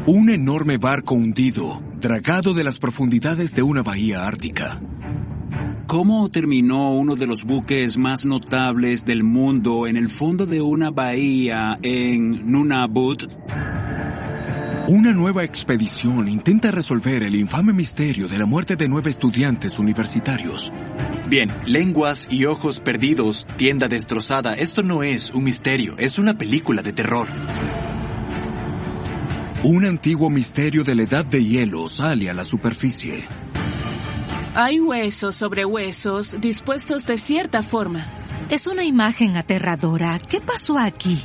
Un enorme barco hundido, dragado de las profundidades de una bahía ártica. ¿Cómo terminó uno de los buques más notables del mundo en el fondo de una bahía en Nunavut? Una nueva expedición intenta resolver el infame misterio de la muerte de 9 estudiantes universitarios. Bien, lenguas y ojos perdidos, tienda destrozada. Esto no es un misterio, es una película de terror. Un antiguo misterio de la edad de hielo sale a la superficie. Hay huesos sobre huesos dispuestos de cierta forma. Es una imagen aterradora. ¿Qué pasó aquí?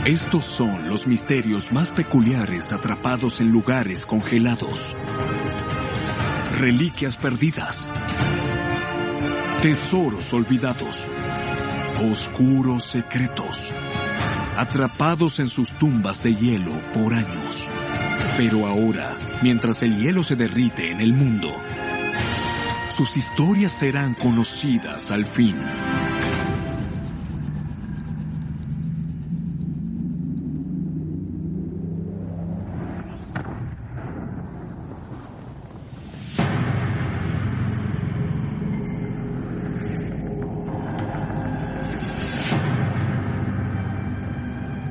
Estos son los misterios más peculiares atrapados en lugares congelados. Reliquias perdidas. Tesoros olvidados. Oscuros secretos. Atrapados en sus tumbas de hielo por años. Pero ahora, mientras el hielo se derrite en el mundo, sus historias serán conocidas al fin.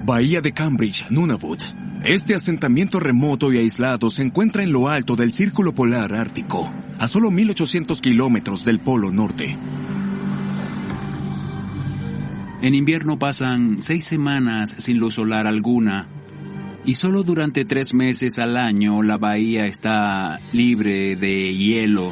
Bahía de Cambridge, Nunavut. Este asentamiento remoto y aislado se encuentra en lo alto del Círculo Polar Ártico, a solo 1,800 kilómetros del Polo Norte. En invierno pasan 6 semanas sin luz solar alguna, y solo durante 3 meses al año la bahía está libre de hielo.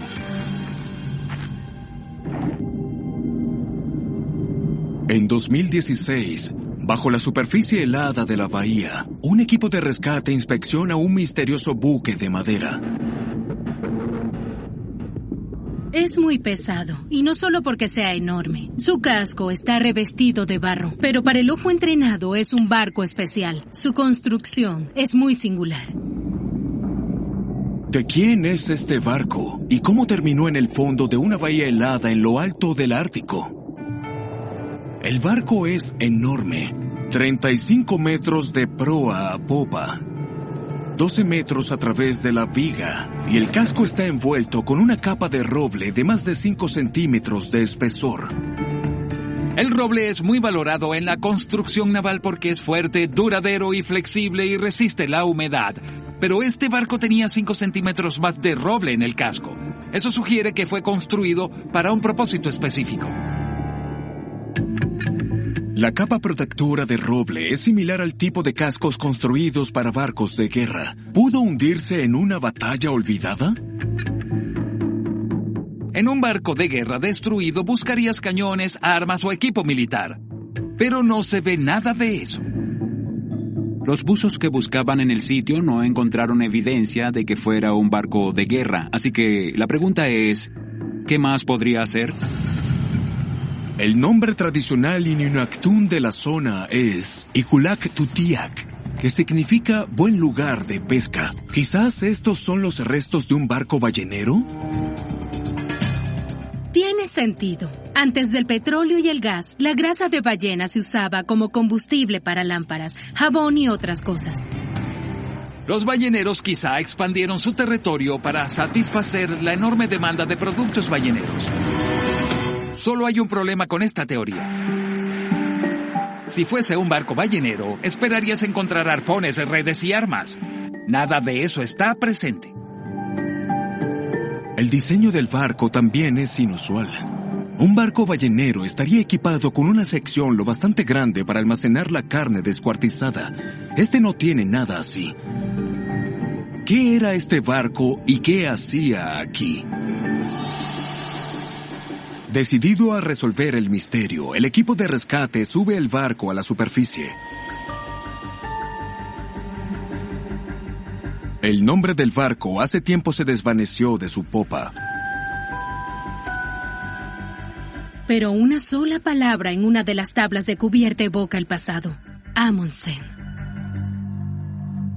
En 2016, bajo la superficie helada de la bahía, un equipo de rescate inspecciona un misterioso buque de madera. Es muy pesado, y no solo porque sea enorme. Su casco está revestido de barro, pero para el ojo entrenado es un barco especial. Su construcción es muy singular. ¿De quién es este barco? ¿Y cómo terminó en el fondo de una bahía helada en lo alto del Ártico? El barco es enorme, 35 metros de proa a popa, 12 metros a través de la viga, y el casco está envuelto con una capa de roble de más de 5 centímetros de espesor. El roble es muy valorado en la construcción naval porque es fuerte, duradero y flexible y resiste la humedad. Pero este barco tenía 5 centímetros más de roble en el casco. Eso sugiere que fue construido para un propósito específico. La capa protectora de roble es similar al tipo de cascos construidos para barcos de guerra. ¿Pudo hundirse en una batalla olvidada? En un barco de guerra destruido buscarías cañones, armas o equipo militar. Pero no se ve nada de eso. Los buzos que buscaban en el sitio no encontraron evidencia de que fuera un barco de guerra, así que la pregunta es, ¿qué más podría ser? El nombre tradicional Inuktitut de la zona es Ikulak Tutiak, que significa buen lugar de pesca. ¿Quizás estos son los restos de un barco ballenero? Tiene sentido. Antes del petróleo y el gas, la grasa de ballena se usaba como combustible para lámparas, jabón y otras cosas. Los balleneros quizá expandieron su territorio para satisfacer la enorme demanda de productos balleneros. Solo hay un problema con esta teoría. Si fuese un barco ballenero, esperarías encontrar arpones, redes y armas. Nada de eso está presente. El diseño del barco también es inusual. Un barco ballenero estaría equipado con una sección lo bastante grande para almacenar la carne descuartizada. Este no tiene nada así. ¿Qué era este barco y qué hacía aquí? Decidido a resolver el misterio, el equipo de rescate sube el barco a la superficie. El nombre del barco hace tiempo se desvaneció de su popa. Pero una sola palabra en una de las tablas de cubierta evoca el pasado. Amundsen.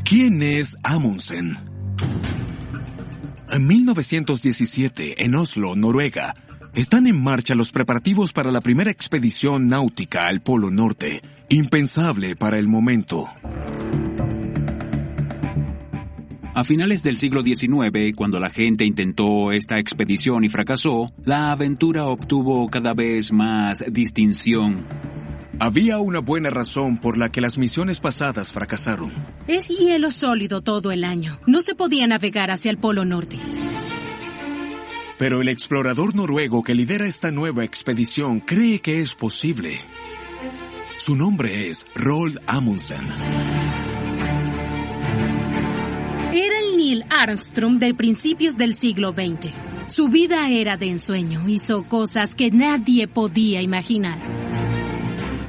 ¿Quién es Amundsen? En 1917, en Oslo, Noruega, están en marcha los preparativos para la primera expedición náutica al Polo Norte, impensable para el momento. A finales del siglo XIX, cuando la gente intentó esta expedición y fracasó, la aventura obtuvo cada vez más distinción. Había una buena razón por la que las misiones pasadas fracasaron. Es hielo sólido todo el año. No se podía navegar hacia el Polo Norte. Pero el explorador noruego que lidera esta nueva expedición cree que es posible. Su nombre es Roald Amundsen. Era el Neil Armstrong de principios del siglo XX. Su vida era de ensueño. Hizo cosas que nadie podía imaginar.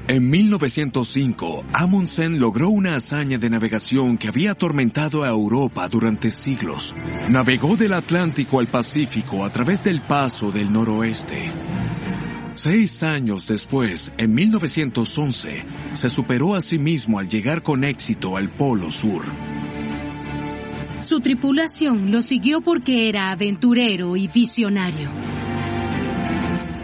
En 1905, Amundsen logró una hazaña de navegación que había atormentado a Europa durante siglos. Navegó del Atlántico al Pacífico a través del Paso del Noroeste. 6 años después, en 1911, se superó a sí mismo al llegar con éxito al Polo Sur. Su tripulación lo siguió porque era aventurero y visionario.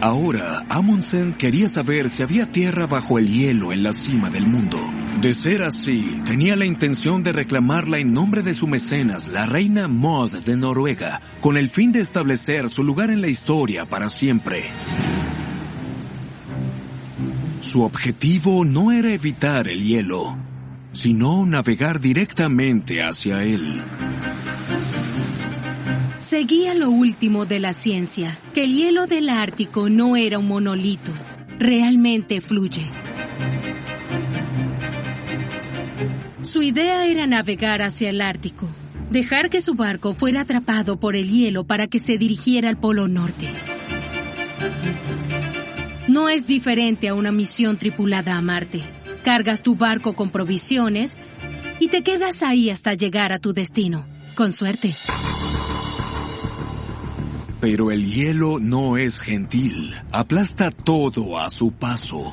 Ahora, Amundsen quería saber si había tierra bajo el hielo en la cima del mundo. De ser así, tenía la intención de reclamarla en nombre de su mecenas, la reina Maud de Noruega, con el fin de establecer su lugar en la historia para siempre. Su objetivo no era evitar el hielo, sino navegar directamente hacia él. Seguía lo último de la ciencia, que el hielo del Ártico no era un monolito, realmente fluye. Su idea era navegar hacia el Ártico, dejar que su barco fuera atrapado por el hielo para que se dirigiera al Polo Norte. No es diferente a una misión tripulada a Marte. Cargas tu barco con provisiones y te quedas ahí hasta llegar a tu destino, con suerte. Pero el hielo no es gentil, aplasta todo a su paso.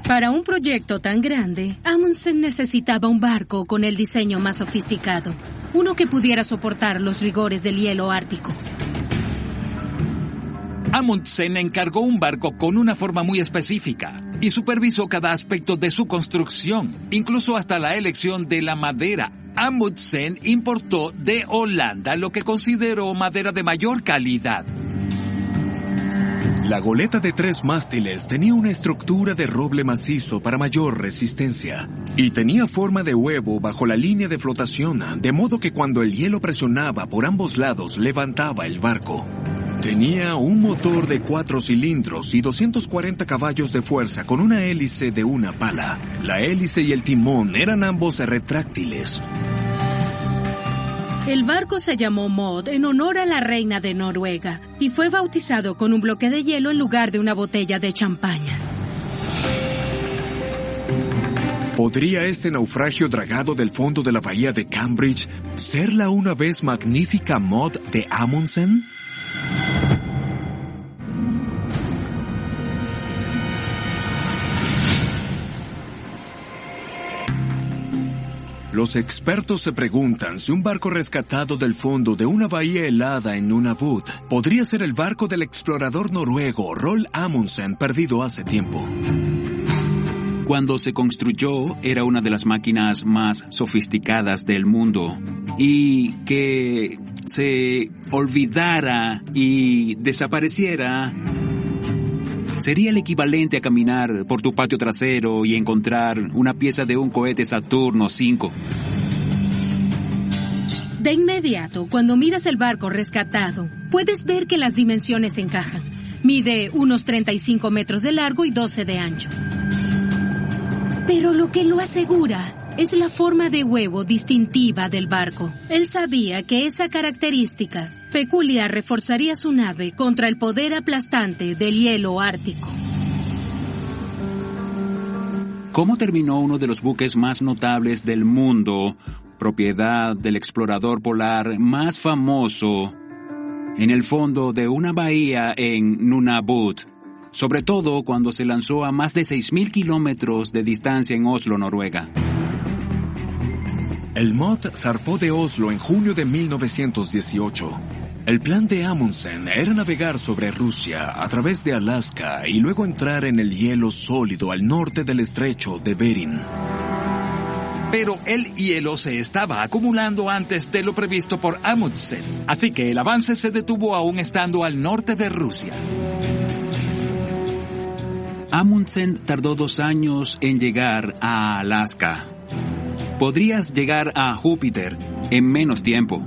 Para un proyecto tan grande, Amundsen necesitaba un barco con el diseño más sofisticado, uno que pudiera soportar los rigores del hielo ártico. Amundsen encargó un barco con una forma muy específica y supervisó cada aspecto de su construcción, incluso hasta la elección de la madera. Amundsen importó de Holanda lo que consideró madera de mayor calidad. La goleta de 3 mástiles tenía una estructura de roble macizo para mayor resistencia y tenía forma de huevo bajo la línea de flotación, de modo que cuando el hielo presionaba por ambos lados levantaba el barco. Tenía un motor de 4 cilindros y 240 caballos de fuerza con una hélice de una pala. La hélice y el timón eran ambos retráctiles. El barco se llamó Maud en honor a la reina de Noruega y fue bautizado con un bloque de hielo en lugar de una botella de champaña. ¿Podría este naufragio dragado del fondo de la bahía de Cambridge ser la una vez magnífica Maud de Amundsen? Los expertos se preguntan si un barco rescatado del fondo de una bahía helada en Nunavut podría ser el barco del explorador noruego Roald Amundsen perdido hace tiempo. Cuando se construyó, era una de las máquinas más sofisticadas del mundo. Y que se olvidara y desapareciera sería el equivalente a caminar por tu patio trasero y encontrar una pieza de un cohete Saturno V. De inmediato, cuando miras el barco rescatado, puedes ver que las dimensiones encajan. Mide unos 35 metros de largo y 12 de ancho. Pero lo que lo asegura es la forma de huevo distintiva del barco. Él sabía que esa característica peculiar reforzaría su nave contra el poder aplastante del hielo ártico. ¿Cómo terminó uno de los buques más notables del mundo, propiedad del explorador polar más famoso, en el fondo de una bahía en Nunavut? Sobre todo cuando se lanzó a más de 6.000 kilómetros de distancia en Oslo, Noruega. El Maud zarpó de Oslo en junio de 1918. El plan de Amundsen era navegar sobre Rusia a través de Alaska y luego entrar en el hielo sólido al norte del estrecho de Bering. Pero el hielo se estaba acumulando antes de lo previsto por Amundsen, así que el avance se detuvo aún estando al norte de Rusia. Amundsen tardó 2 años en llegar a Alaska. Podrías llegar a Júpiter en menos tiempo.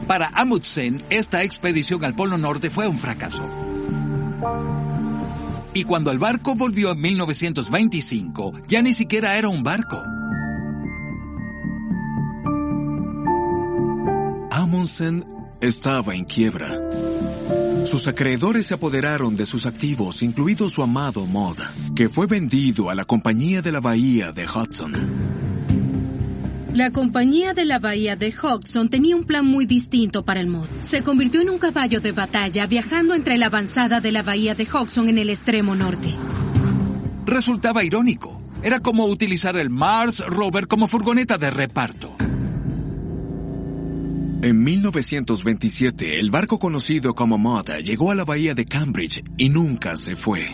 Para Amundsen, esta expedición al Polo Norte fue un fracaso. Y cuando el barco volvió en 1925, ya ni siquiera era un barco. Amundsen estaba en quiebra. Sus acreedores se apoderaron de sus activos, incluido su amado Maud, que fue vendido a la Compañía de la Bahía de Hudson. La Compañía de la Bahía de Hudson tenía un plan muy distinto para el Maud. Se convirtió en un caballo de batalla viajando entre la avanzada de la Bahía de Hudson en el extremo norte. Resultaba irónico. Era como utilizar el Mars Rover como furgoneta de reparto. En 1927, el barco conocido como Maud llegó a la bahía de Cambridge y nunca se fue.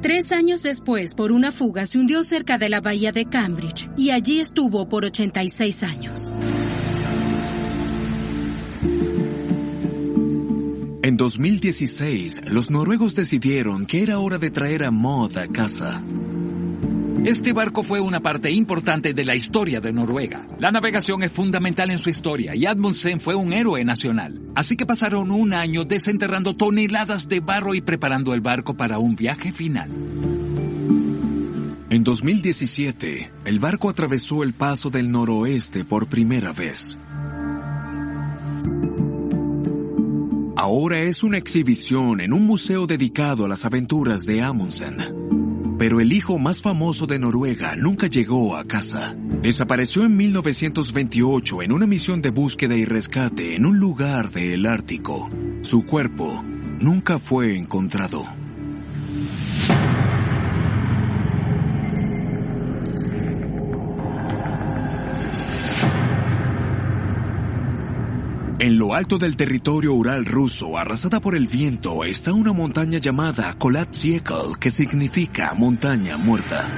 3 años después, por una fuga, se hundió cerca de la bahía de Cambridge y allí estuvo por 86 años. En 2016, los noruegos decidieron que era hora de traer a Maud a casa. Este barco fue una parte importante de la historia de Noruega. La navegación es fundamental en su historia y Amundsen fue un héroe nacional. Así que pasaron 1 año desenterrando toneladas de barro y preparando el barco para un viaje final. En 2017, el barco atravesó el Paso del Noroeste por primera vez. Ahora es una exhibición en un museo dedicado a las aventuras de Amundsen. Pero el hijo más famoso de Noruega nunca llegó a casa. Desapareció en 1928 en una misión de búsqueda y rescate en un lugar del Ártico. Su cuerpo nunca fue encontrado. En lo alto del territorio Ural ruso, arrasada por el viento, está una montaña llamada Kolat-Siekal, que significa montaña muerta.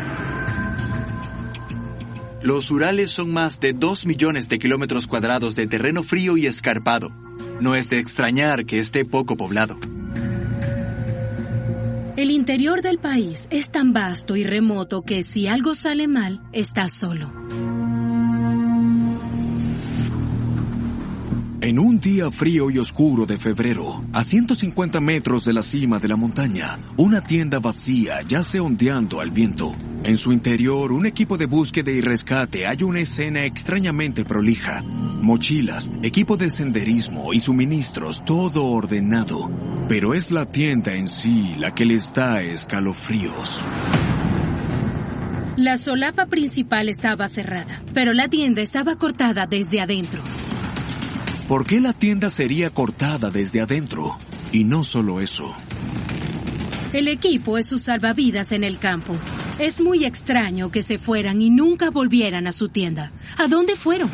Los Urales son más de 2 millones de kilómetros cuadrados de terreno frío y escarpado. No es de extrañar que esté poco poblado. El interior del país es tan vasto y remoto que si algo sale mal, estás solo. En un día frío y oscuro de febrero, a 150 metros de la cima de la montaña, una tienda vacía yace ondeando al viento. En su interior, un equipo de búsqueda y rescate halla una escena extrañamente prolija. Mochilas, equipo de senderismo y suministros, todo ordenado. Pero es la tienda en sí la que les da escalofríos. La solapa principal estaba cerrada, pero la tienda estaba cortada desde adentro. ¿Por qué la tienda sería cortada desde adentro? Y no solo eso. El equipo es su salvavidas en el campo. Es muy extraño que se fueran y nunca volvieran a su tienda. ¿A dónde fueron?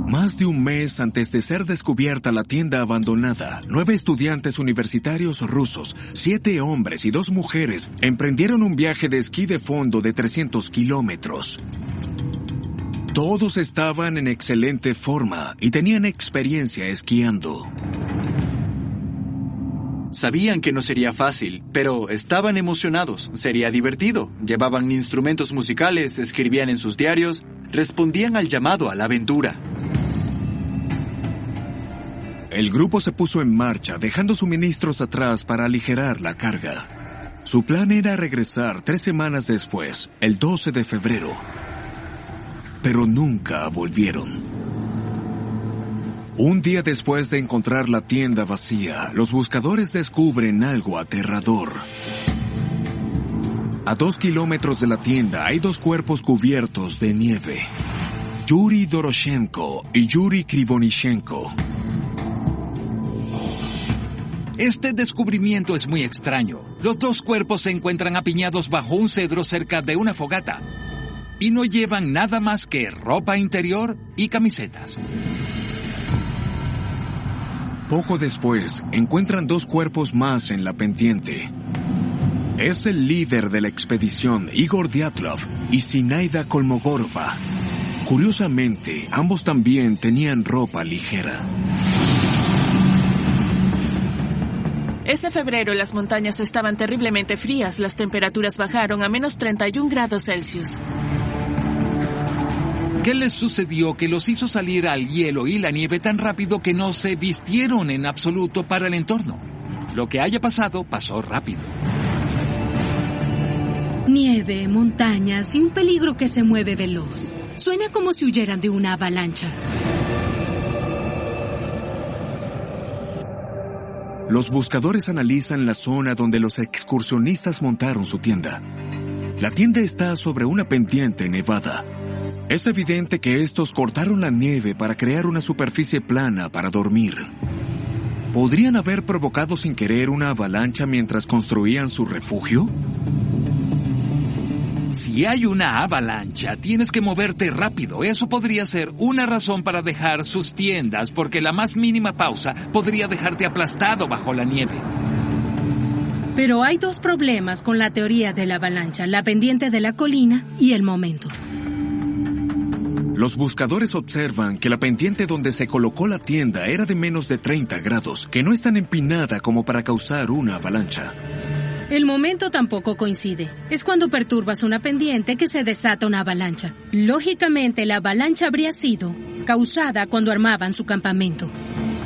Más de un mes antes de ser descubierta la tienda abandonada, 9 estudiantes universitarios rusos, 7 hombres y 2 mujeres, emprendieron un viaje de esquí de fondo de 300 kilómetros. Todos estaban en excelente forma y tenían experiencia esquiando. Sabían que no sería fácil, pero estaban emocionados. Sería divertido. Llevaban instrumentos musicales, escribían en sus diarios, respondían al llamado a la aventura. El grupo se puso en marcha, dejando suministros atrás para aligerar la carga. Su plan era regresar 3 semanas después, el 12 de febrero. Pero nunca volvieron. Un día después de encontrar la tienda vacía, los buscadores descubren algo aterrador. A 2 kilómetros de la tienda hay 2 cuerpos cubiertos de nieve. Yuri Doroshenko y Yuri Krivonishenko. Este descubrimiento es muy extraño. Los 2 cuerpos se encuentran apiñados bajo un cedro cerca de una fogata. Y no llevan nada más que ropa interior y camisetas. Poco después, encuentran 2 cuerpos más en la pendiente. Es el líder de la expedición, Igor Dyatlov, y Zinaida Kolmogorova. Curiosamente, ambos también tenían ropa ligera. Ese febrero las montañas estaban terriblemente frías. Las temperaturas bajaron a menos 31 grados Celsius. ¿Qué les sucedió que los hizo salir al hielo y la nieve tan rápido que no se vistieron en absoluto para el entorno? Lo que haya pasado, pasó rápido. Nieve, montañas y un peligro que se mueve veloz. Suena como si huyeran de una avalancha. Los buscadores analizan la zona donde los excursionistas montaron su tienda. La tienda está sobre una pendiente nevada. Es evidente que estos cortaron la nieve para crear una superficie plana para dormir. ¿Podrían haber provocado sin querer una avalancha mientras construían su refugio? Si hay una avalancha, tienes que moverte rápido. Eso podría ser una razón para dejar sus tiendas, porque la más mínima pausa podría dejarte aplastado bajo la nieve. Pero hay 2 problemas con la teoría de la avalancha: la pendiente de la colina y el momento. Los buscadores observan que la pendiente donde se colocó la tienda era de menos de 30 grados, que no es tan empinada como para causar una avalancha. El momento tampoco coincide. Es cuando perturbas una pendiente que se desata una avalancha. Lógicamente, la avalancha habría sido causada cuando armaban su campamento.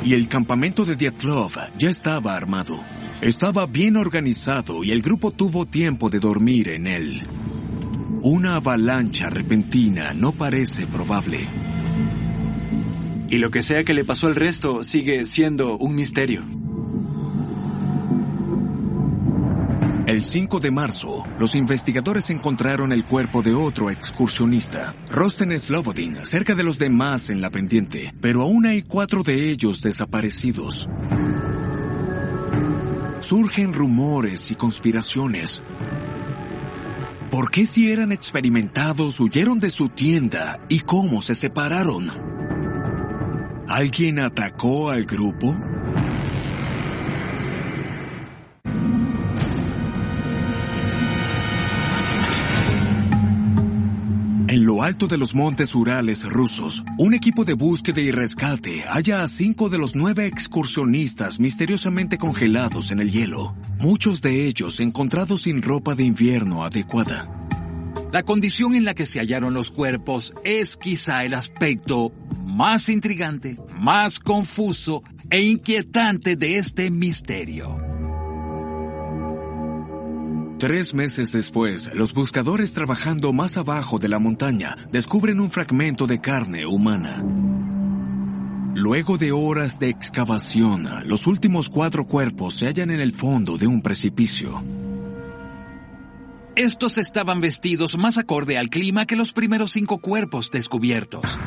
Y el campamento de Dyatlov ya estaba armado. Estaba bien organizado y el grupo tuvo tiempo de dormir en él. Una avalancha repentina no parece probable. Y lo que sea que le pasó al resto sigue siendo un misterio. El 5 de marzo, los investigadores encontraron el cuerpo de otro excursionista, Rosten Slobodin, cerca de los demás en la pendiente, pero aún hay 4 de ellos desaparecidos. Surgen rumores y conspiraciones. ¿Por qué, si eran experimentados, huyeron de su tienda y cómo se separaron? ¿Alguien atacó al grupo? En lo alto de los montes Urales rusos, un equipo de búsqueda y rescate halla a 5 de los 9 excursionistas misteriosamente congelados en el hielo, muchos de ellos encontrados sin ropa de invierno adecuada. La condición en la que se hallaron los cuerpos es quizá el aspecto más intrigante, más confuso e inquietante de este misterio. 3 meses después, los buscadores trabajando más abajo de la montaña descubren un fragmento de carne humana. Luego de horas de excavación, los últimos 4 cuerpos se hallan en el fondo de un precipicio. Estos estaban vestidos más acorde al clima que los primeros 5 cuerpos descubiertos.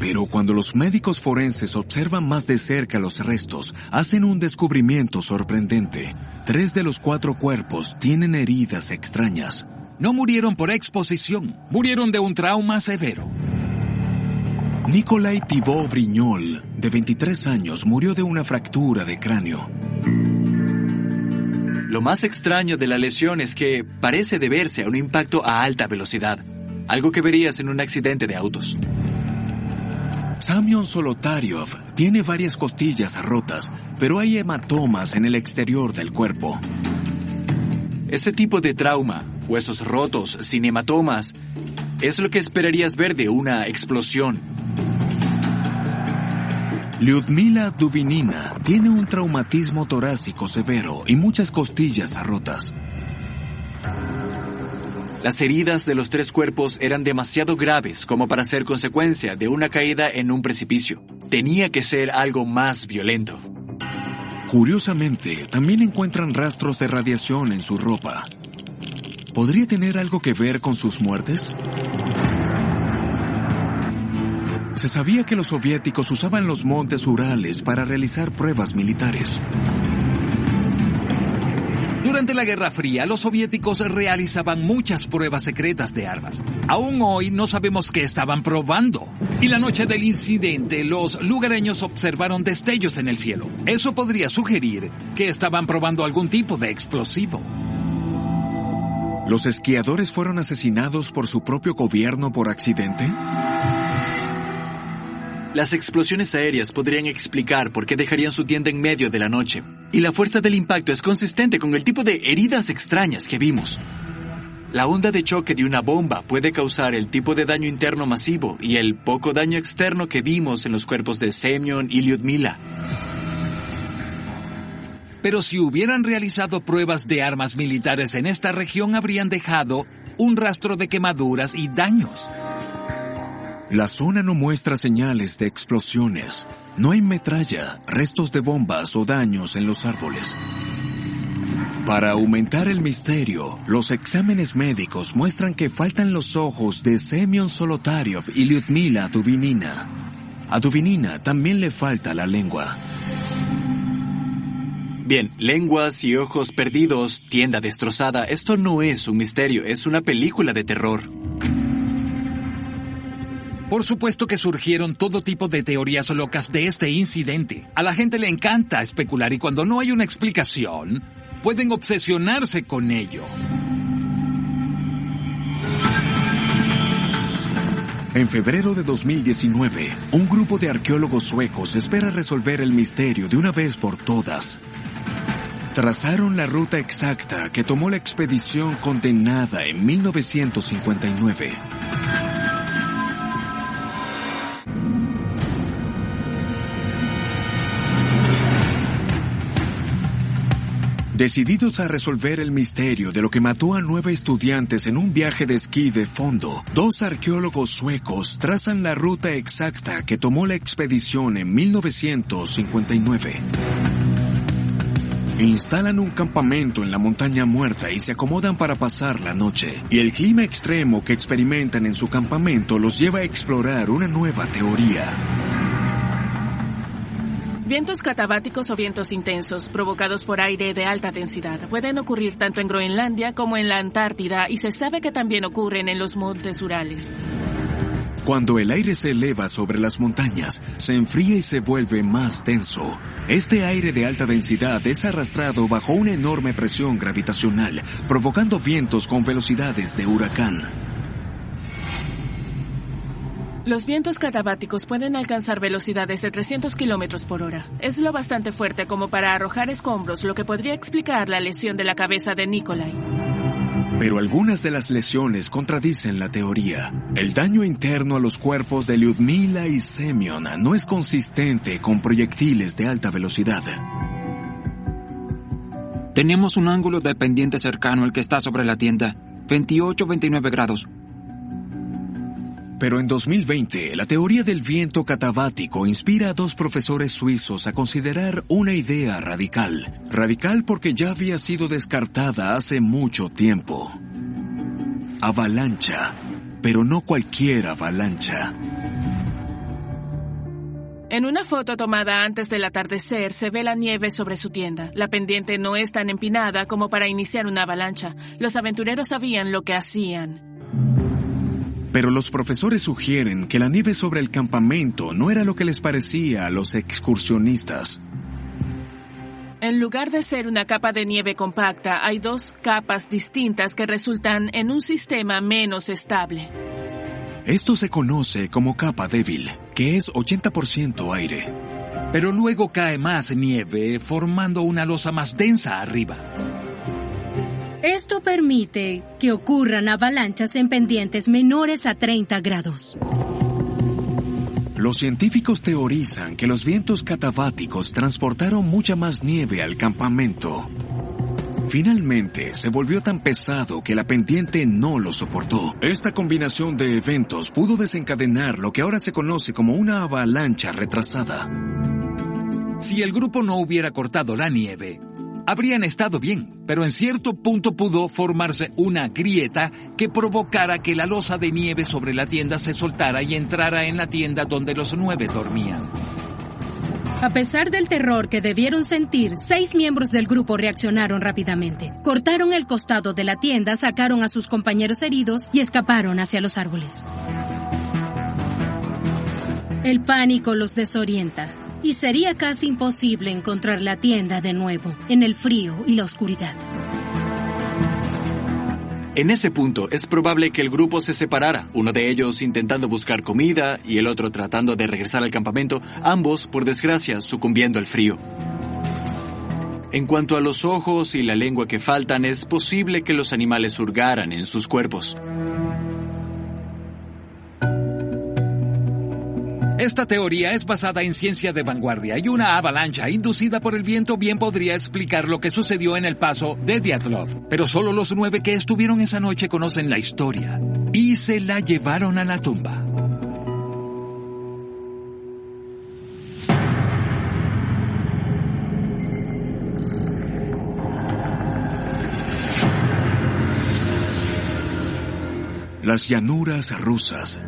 Pero cuando los médicos forenses observan más de cerca los restos, hacen un descubrimiento sorprendente. 3 de los 4 cuerpos tienen heridas extrañas. No murieron por exposición, murieron de un trauma severo. Nikolai Thibault Brignol, de 23 años, murió de una fractura de cráneo. Lo más extraño de la lesión es que parece deberse a un impacto a alta velocidad, algo que verías en un accidente de autos. Samion Solotaryov tiene varias costillas rotas, pero hay hematomas en el exterior del cuerpo. Ese tipo de trauma, huesos rotos, sin hematomas, es lo que esperarías ver de una explosión. Lyudmila Dubinina tiene un traumatismo torácico severo y muchas costillas rotas. Las heridas de los 3 cuerpos eran demasiado graves como para ser consecuencia de una caída en un precipicio. Tenía que ser algo más violento. Curiosamente, también encuentran rastros de radiación en su ropa. ¿Podría tener algo que ver con sus muertes? Se sabía que los soviéticos usaban los montes Urales para realizar pruebas militares. Durante la Guerra Fría, los soviéticos realizaban muchas pruebas secretas de armas. Aún hoy no sabemos qué estaban probando. Y la noche del incidente, los lugareños observaron destellos en el cielo. Eso podría sugerir que estaban probando algún tipo de explosivo. ¿Los esquiadores fueron asesinados por su propio gobierno por accidente? Las explosiones aéreas podrían explicar por qué dejarían su tienda en medio de la noche. Y la fuerza del impacto es consistente con el tipo de heridas extrañas que vimos. La onda de choque de una bomba puede causar el tipo de daño interno masivo y el poco daño externo que vimos en los cuerpos de Semyon y Lyudmila. Pero si hubieran realizado pruebas de armas militares en esta región, habrían dejado un rastro de quemaduras y daños. La zona no muestra señales de explosiones. No hay metralla, restos de bombas o daños en los árboles. Para aumentar el misterio, los exámenes médicos muestran que faltan los ojos de Semyon Solotaryov y Lyudmila Dubinina. A Dubinina también le falta la lengua. Bien, lenguas y ojos perdidos, tienda destrozada, esto no es un misterio, es una película de terror. Por supuesto que surgieron todo tipo de teorías locas de este incidente. A la gente le encanta especular y cuando no hay una explicación, pueden obsesionarse con ello. En febrero de 2019, un grupo de arqueólogos suecos espera resolver el misterio de una vez por todas. Trazaron la ruta exacta que tomó la expedición condenada en 1959. Decididos a resolver el misterio de lo que mató a 9 estudiantes en un viaje de esquí de fondo, 2 arqueólogos suecos trazan la ruta exacta que tomó la expedición en 1959. Instalan un campamento en la montaña muerta y se acomodan para pasar la noche. Y el clima extremo que experimentan en su campamento los lleva a explorar una nueva teoría. Vientos catabáticos o vientos intensos provocados por aire de alta densidad pueden ocurrir tanto en Groenlandia como en la Antártida y se sabe que también ocurren en los montes Urales. Cuando el aire se eleva sobre las montañas, se enfría y se vuelve más denso. Este aire de alta densidad es arrastrado bajo una enorme presión gravitacional, provocando vientos con velocidades de huracán. Los vientos catabáticos pueden alcanzar velocidades de 300 kilómetros por hora. Es lo bastante fuerte como para arrojar escombros, lo que podría explicar la lesión de la cabeza de Nikolai. Pero algunas de las lesiones contradicen la teoría. El daño interno a los cuerpos de Lyudmila y Semyon no es consistente con proyectiles de alta velocidad. Tenemos un ángulo de pendiente cercano al que está sobre la tienda, 28-29 grados. Pero en 2020, la teoría del viento catabático inspira a 2 profesores suizos a considerar una idea radical. Radical porque ya había sido descartada hace mucho tiempo. Avalancha, pero no cualquier avalancha. En una foto tomada antes del atardecer se ve la nieve sobre su tienda. La pendiente no es tan empinada como para iniciar una avalancha. Los aventureros sabían lo que hacían. Pero los profesores sugieren que la nieve sobre el campamento no era lo que les parecía a los excursionistas. En lugar de ser una capa de nieve compacta, hay 2 capas distintas que resultan en un sistema menos estable. Esto se conoce como capa débil, que es 80% aire. Pero luego cae más nieve, formando una losa más densa arriba. Esto permite que ocurran avalanchas en pendientes menores a 30 grados. Los científicos teorizan que los vientos catabáticos transportaron mucha más nieve al campamento. Finalmente, se volvió tan pesado que la pendiente no lo soportó. Esta combinación de eventos pudo desencadenar lo que ahora se conoce como una avalancha retrasada. Si el grupo no hubiera cortado la nieve, habrían estado bien, pero en cierto punto pudo formarse una grieta que provocara que la losa de nieve sobre la tienda se soltara y entrara en la tienda donde los 9 dormían. A pesar del terror que debieron sentir, 6 miembros del grupo reaccionaron rápidamente. Cortaron el costado de la tienda, sacaron a sus compañeros heridos y escaparon hacia los árboles. El pánico los desorienta y sería casi imposible encontrar la tienda de nuevo en el frío y la oscuridad. En ese punto, es probable que el grupo se separara, uno de ellos intentando buscar comida y el otro tratando de regresar al campamento, ambos, por desgracia, sucumbiendo al frío. En cuanto a los ojos y la lengua que faltan, es posible que los animales hurgaran en sus cuerpos. Esta teoría es basada en ciencia de vanguardia y una avalancha inducida por el viento bien podría explicar lo que sucedió en el paso de Dyatlov. Pero solo los 9 que estuvieron esa noche conocen la historia y se la llevaron a la tumba. Las llanuras rusas,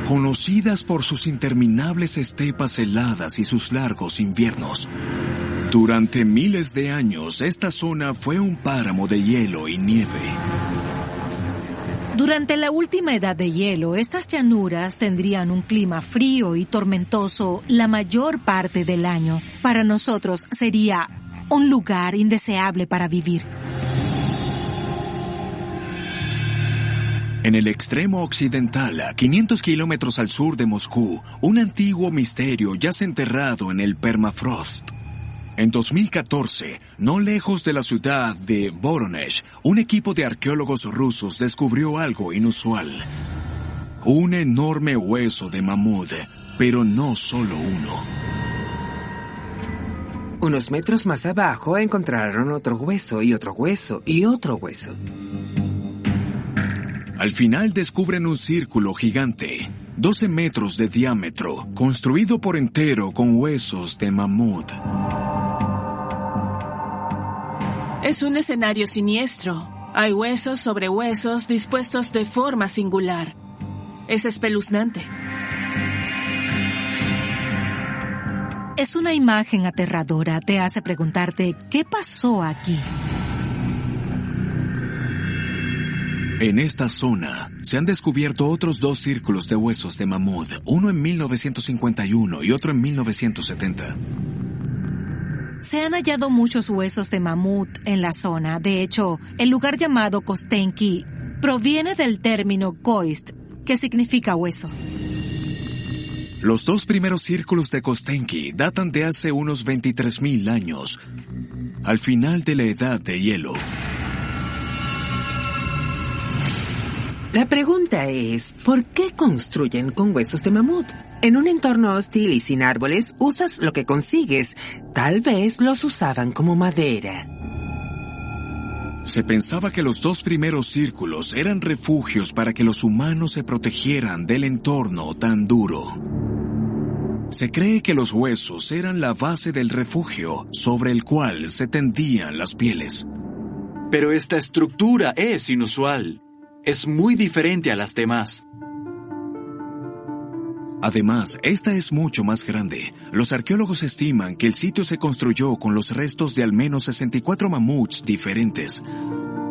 conocidas por sus interminables estepas heladas y sus largos inviernos. Durante miles de años, esta zona fue un páramo de hielo y nieve. Durante la última edad de hielo, estas llanuras tendrían un clima frío y tormentoso la mayor parte del año. Para nosotros sería un lugar indeseable para vivir. En el extremo occidental, a 500 kilómetros al sur de Moscú, un antiguo misterio yace enterrado en el permafrost. En 2014, no lejos de la ciudad de Voronezh, un equipo de arqueólogos rusos descubrió algo inusual. Un enorme hueso de mamut, pero no solo uno. Unos metros más abajo encontraron otro hueso y otro hueso y otro hueso. Al final descubren un círculo gigante, 12 metros de diámetro, construido por entero con huesos de mamut. Es un escenario siniestro. Hay huesos sobre huesos dispuestos de forma singular. Es espeluznante. Es una imagen aterradora. Te hace preguntarte, ¿qué pasó aquí? En esta zona se han descubierto otros 2 círculos de huesos de mamut, uno en 1951 y otro en 1970. Se han hallado muchos huesos de mamut en la zona. De hecho, el lugar llamado Kostenki proviene del término koist, que significa hueso. Los 2 primeros círculos de Kostenki datan de hace unos 23.000 años, al final de la edad de hielo. La pregunta es, ¿por qué construyen con huesos de mamut? En un entorno hostil y sin árboles, usas lo que consigues. Tal vez los usaban como madera. Se pensaba que los 2 primeros círculos eran refugios para que los humanos se protegieran del entorno tan duro. Se cree que los huesos eran la base del refugio sobre el cual se tendían las pieles. Pero esta estructura es inusual. Es muy diferente a las demás. Además, esta es mucho más grande. Los arqueólogos estiman que el sitio se construyó con los restos de al menos 64 mamuts diferentes.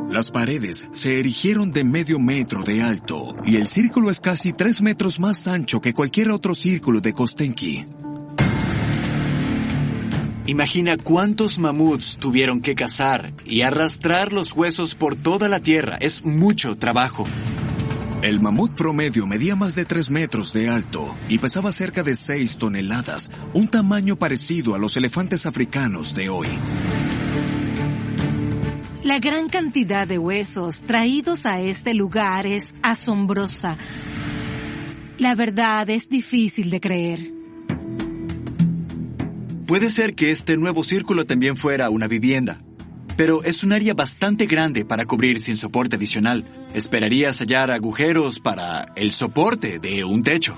Las paredes se erigieron de medio metro de alto y el círculo es casi 3 metros más ancho que cualquier otro círculo de Kostenki. Imagina cuántos mamuts tuvieron que cazar y arrastrar los huesos por toda la tierra. Es mucho trabajo. El mamut promedio medía más de 3 metros de alto y pesaba cerca de 6 toneladas, un tamaño parecido a los elefantes africanos de hoy. La gran cantidad de huesos traídos a este lugar es asombrosa. La verdad es difícil de creer. Puede ser que este nuevo círculo también fuera una vivienda, pero es un área bastante grande para cubrir sin soporte adicional. Esperarías hallar agujeros para el soporte de un techo.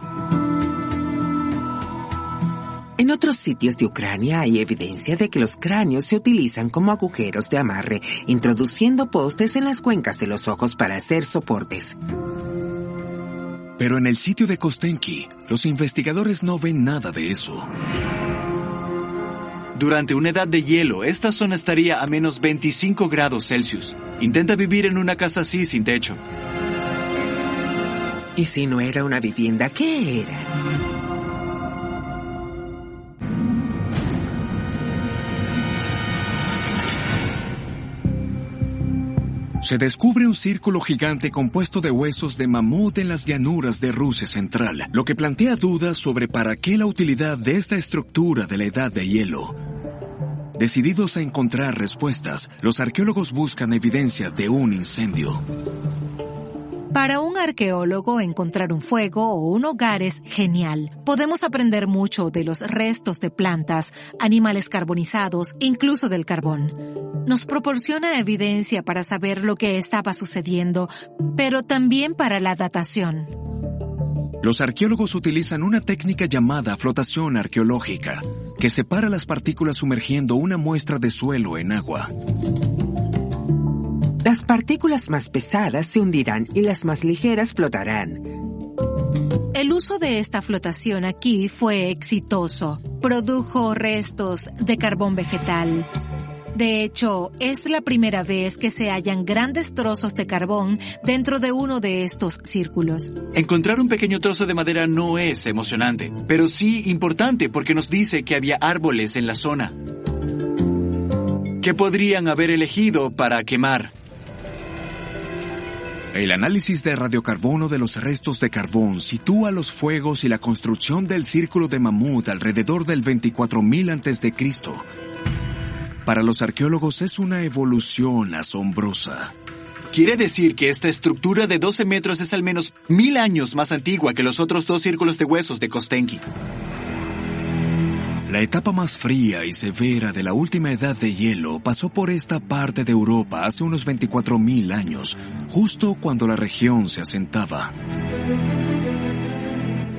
En otros sitios de Ucrania hay evidencia de que los cráneos se utilizan como agujeros de amarre, introduciendo postes en las cuencas de los ojos para hacer soportes. Pero en el sitio de Kostenki, los investigadores no ven nada de eso. Durante una edad de hielo, esta zona estaría a menos 25 grados Celsius. Intenta vivir en una casa así sin techo. ¿Y si no era una vivienda, qué era? Se descubre un círculo gigante compuesto de huesos de mamut en las llanuras de Rusia Central, lo que plantea dudas sobre para qué la utilidad de esta estructura de la edad de hielo. Decididos a encontrar respuestas, los arqueólogos buscan evidencia de un incendio. Para un arqueólogo, encontrar un fuego o un hogar es genial. Podemos aprender mucho de los restos de plantas, animales carbonizados, incluso del carbón. Nos proporciona evidencia para saber lo que estaba sucediendo, pero también para la datación. Los arqueólogos utilizan una técnica llamada flotación arqueológica, que separa las partículas sumergiendo una muestra de suelo en agua. Las partículas más pesadas se hundirán y las más ligeras flotarán. El uso de esta flotación aquí fue exitoso. Produjo restos de carbón vegetal. De hecho, es la primera vez que se hallan grandes trozos de carbón dentro de uno de estos círculos. Encontrar un pequeño trozo de madera no es emocionante, pero sí importante porque nos dice que había árboles en la zona que podrían haber elegido para quemar. El análisis de radiocarbono de los restos de carbón sitúa los fuegos y la construcción del círculo de mamut alrededor del 24.000 a.C. Para los arqueólogos es una evolución asombrosa. Quiere decir que esta estructura de 12 metros es al menos 1000 años más antigua que los otros 2 círculos de huesos de Kostenki. La etapa más fría y severa de la última edad de hielo pasó por esta parte de Europa hace unos 24.000 años, justo cuando la región se asentaba.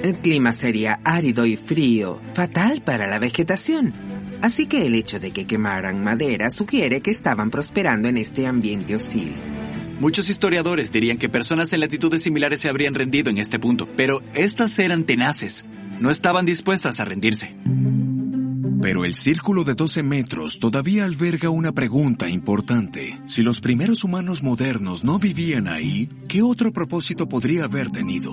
El clima sería árido y frío, fatal para la vegetación. Así que el hecho de que quemaran madera sugiere que estaban prosperando en este ambiente hostil. Muchos historiadores dirían que personas en latitudes similares se habrían rendido en este punto, pero estas eran tenaces. No estaban dispuestas a rendirse. Pero el círculo de 12 metros todavía alberga una pregunta importante. Si los primeros humanos modernos no vivían ahí, ¿qué otro propósito podría haber tenido?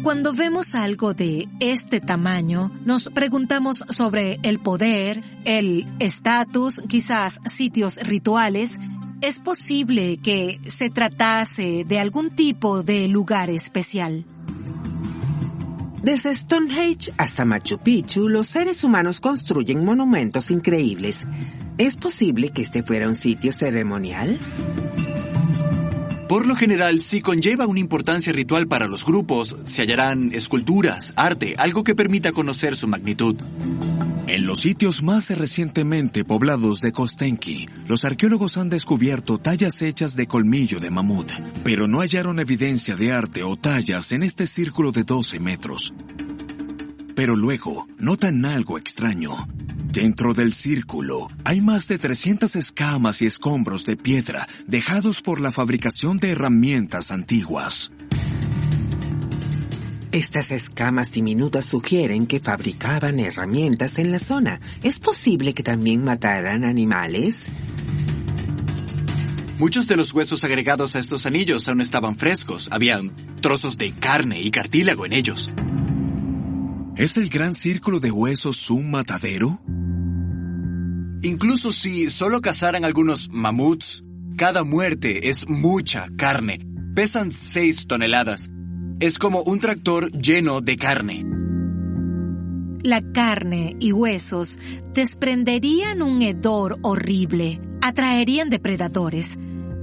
Cuando vemos algo de este tamaño, nos preguntamos sobre el poder, el estatus, quizás sitios rituales. ¿Es posible que se tratase de algún tipo de lugar especial? Desde Stonehenge hasta Machu Picchu, los seres humanos construyen monumentos increíbles. ¿Es posible que este fuera un sitio ceremonial? Por lo general, si conlleva una importancia ritual para los grupos, se hallarán esculturas, arte, algo que permita conocer su magnitud. En los sitios más recientemente poblados de Kostenki, los arqueólogos han descubierto tallas hechas de colmillo de mamut, pero no hallaron evidencia de arte o tallas en este círculo de 12 metros. Pero luego, notan algo extraño. Dentro del círculo hay más de 300 escamas y escombros de piedra dejados por la fabricación de herramientas antiguas. Estas escamas diminutas sugieren que fabricaban herramientas en la zona. ¿Es posible que también mataran animales? Muchos de los huesos agregados a estos anillos aún estaban frescos. Habían trozos de carne y cartílago en ellos. ¿Es el gran círculo de huesos un matadero? Incluso si solo cazaran algunos mamuts, cada muerte es mucha carne. Pesan 6 toneladas. Es como un tractor lleno de carne. La carne y huesos desprenderían un hedor horrible, atraerían depredadores.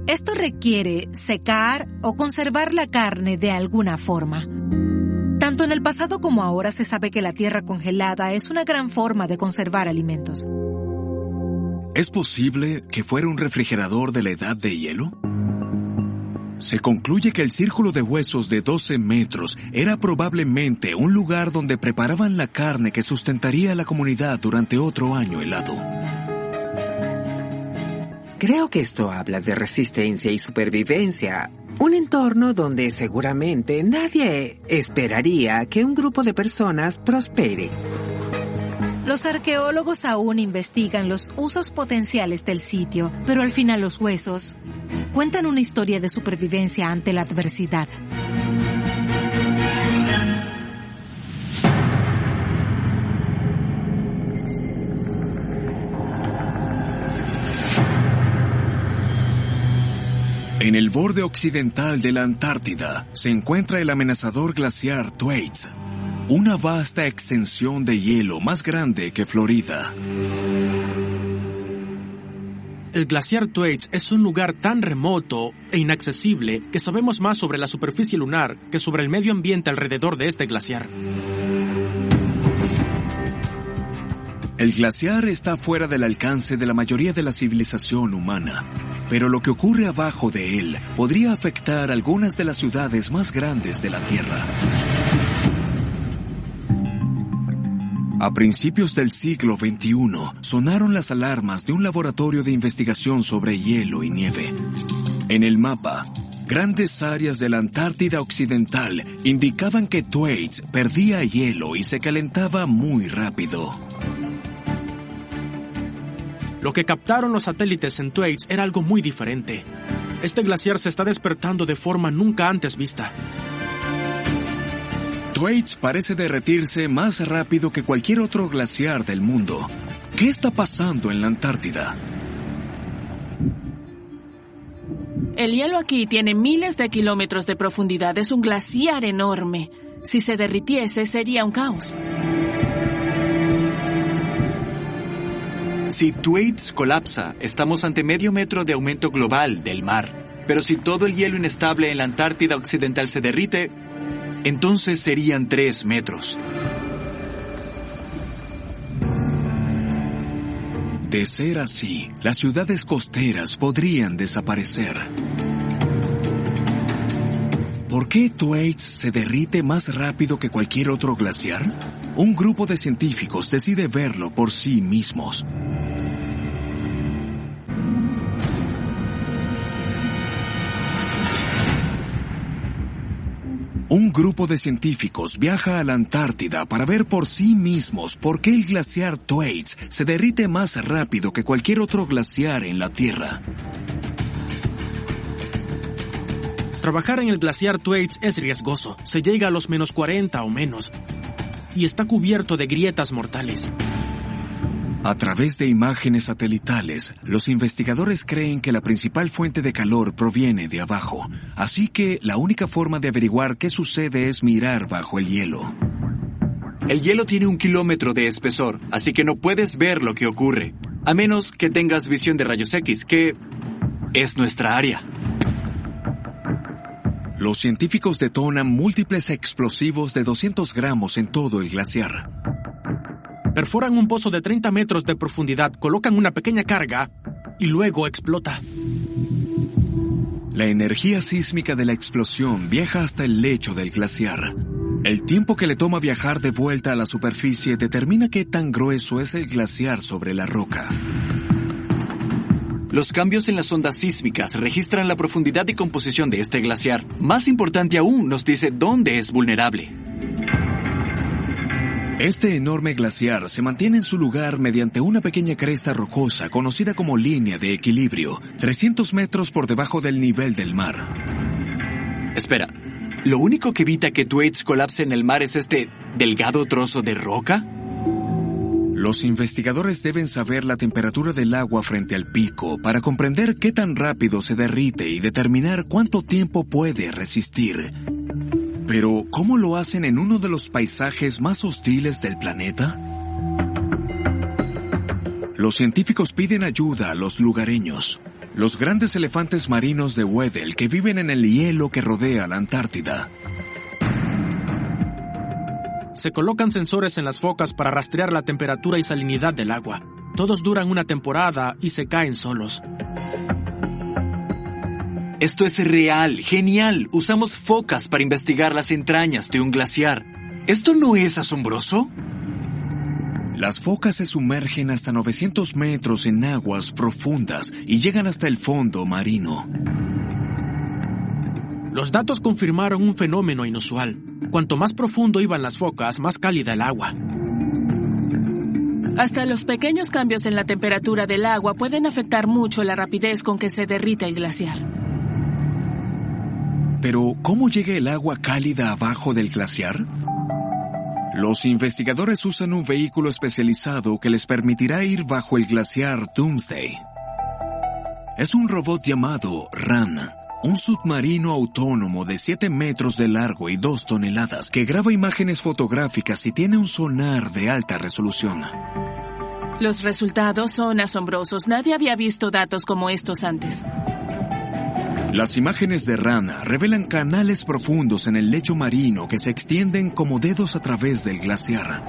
Esto requiere secar o conservar la carne de alguna forma. Tanto en el pasado como ahora se sabe que la tierra congelada es una gran forma de conservar alimentos. ¿Es posible que fuera un refrigerador de la edad de hielo? Se concluye que el círculo de huesos de 12 metros era probablemente un lugar donde preparaban la carne que sustentaría a la comunidad durante otro año helado. Creo que esto habla de resistencia y supervivencia. Un entorno donde seguramente nadie esperaría que un grupo de personas prospere. Los arqueólogos aún investigan los usos potenciales del sitio, pero al final los huesos cuentan una historia de supervivencia ante la adversidad. En el borde occidental de la Antártida se encuentra el amenazador glaciar Thwaites, una vasta extensión de hielo más grande que Florida. El glaciar Thwaites es un lugar tan remoto e inaccesible que sabemos más sobre la superficie lunar que sobre el medio ambiente alrededor de este glaciar. El glaciar está fuera del alcance de la mayoría de la civilización humana, pero lo que ocurre abajo de él podría afectar algunas de las ciudades más grandes de la Tierra. A principios del siglo XXI, sonaron las alarmas de un laboratorio de investigación sobre hielo y nieve. En el mapa, grandes áreas de la Antártida Occidental indicaban que Thwaites perdía hielo y se calentaba muy rápido. Lo que captaron los satélites en Thwaites era algo muy diferente. Este glaciar se está despertando de forma nunca antes vista. Thwaites parece derretirse más rápido que cualquier otro glaciar del mundo. ¿Qué está pasando en la Antártida? El hielo aquí tiene miles de kilómetros de profundidad. Es un glaciar enorme. Si se derritiese, sería un caos. Si Thwaites colapsa, estamos ante medio metro de aumento global del mar. Pero si todo el hielo inestable en la Antártida Occidental se derrite, entonces serían 3 metros. De ser así, las ciudades costeras podrían desaparecer. ¿Por qué Thwaites se derrite más rápido que cualquier otro glaciar? Un grupo de científicos decide verlo por sí mismos. Un grupo de científicos viaja a la Antártida para ver por sí mismos por qué el glaciar Thwaites se derrite más rápido que cualquier otro glaciar en la Tierra. Trabajar en el glaciar Thwaites es riesgoso. Se llega a los -40 o menos. Y está cubierto de grietas mortales. A través de imágenes satelitales, los investigadores creen que la principal fuente de calor proviene de abajo, así que la única forma de averiguar qué sucede es mirar bajo el hielo. El hielo tiene 1 kilómetro de espesor, así que no puedes ver lo que ocurre, a menos que tengas visión de rayos X, que es nuestra área. Los científicos detonan múltiples explosivos de 200 gramos en todo el glaciar. Perforan un pozo de 30 metros de profundidad, colocan una pequeña carga y luego explota. La energía sísmica de la explosión viaja hasta el lecho del glaciar. El tiempo que le toma viajar de vuelta a la superficie determina qué tan grueso es el glaciar sobre la roca. Los cambios en las ondas sísmicas registran la profundidad y composición de este glaciar. Más importante aún, nos dice dónde es vulnerable. Este enorme glaciar se mantiene en su lugar mediante una pequeña cresta rocosa conocida como línea de equilibrio, 300 metros por debajo del nivel del mar. Espera, ¿lo único que evita que Thwaites colapse en el mar es este delgado trozo de roca? Los investigadores deben saber la temperatura del agua frente al pico para comprender qué tan rápido se derrite y determinar cuánto tiempo puede resistir. Pero, ¿cómo lo hacen en uno de los paisajes más hostiles del planeta? Los científicos piden ayuda a los lugareños, los grandes elefantes marinos de Weddell que viven en el hielo que rodea la Antártida. Se colocan sensores en las focas para rastrear la temperatura y salinidad del agua. Todos duran una temporada y se caen solos. Esto es real, genial. Usamos focas para investigar las entrañas de un glaciar. ¿Esto no es asombroso? Las focas se sumergen hasta 900 metros en aguas profundas y llegan hasta el fondo marino. Los datos confirmaron un fenómeno inusual. Cuanto más profundo iban las focas, más cálida el agua. Hasta los pequeños cambios en la temperatura del agua pueden afectar mucho la rapidez con que se derrite el glaciar. Pero, ¿cómo llega el agua cálida abajo del glaciar? Los investigadores usan un vehículo especializado que les permitirá ir bajo el glaciar Doomsday. Es un robot llamado RAN, un submarino autónomo de 7 metros de largo y 2 toneladas que graba imágenes fotográficas y tiene un sonar de alta resolución. Los resultados son asombrosos. Nadie había visto datos como estos antes. Las imágenes de RAN revelan canales profundos en el lecho marino que se extienden como dedos a través del glaciar.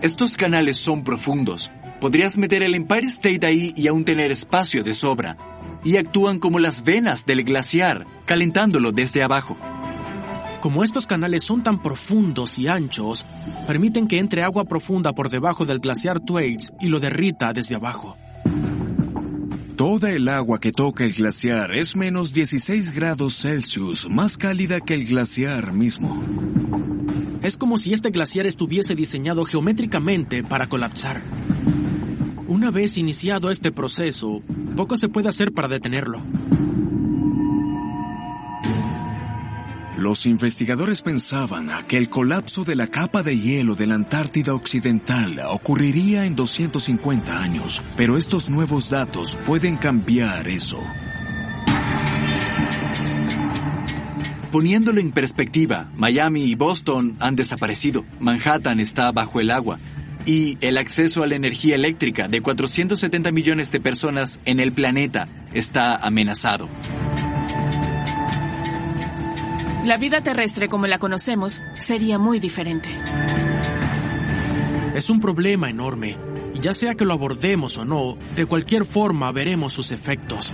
Estos canales son profundos. Podrías meter el Empire State ahí y aún tener espacio de sobra. Y actúan como las venas del glaciar, calentándolo desde abajo. Como estos canales son tan profundos y anchos, permiten que entre agua profunda por debajo del glaciar Thwaites y lo derrita desde abajo. Toda el agua que toca el glaciar es menos 16 grados Celsius, más cálida que el glaciar mismo. Es como si este glaciar estuviese diseñado geométricamente para colapsar. Una vez iniciado este proceso, poco se puede hacer para detenerlo. Los investigadores pensaban que el colapso de la capa de hielo de la Antártida Occidental ocurriría en 250 años, pero estos nuevos datos pueden cambiar eso. Poniéndolo en perspectiva, Miami y Boston han desaparecido, Manhattan está bajo el agua, y el acceso a la energía eléctrica de 470 millones de personas en el planeta está amenazado. La vida terrestre como la conocemos sería muy diferente. Es un problema enorme, y ya sea que lo abordemos o no, de cualquier forma veremos sus efectos.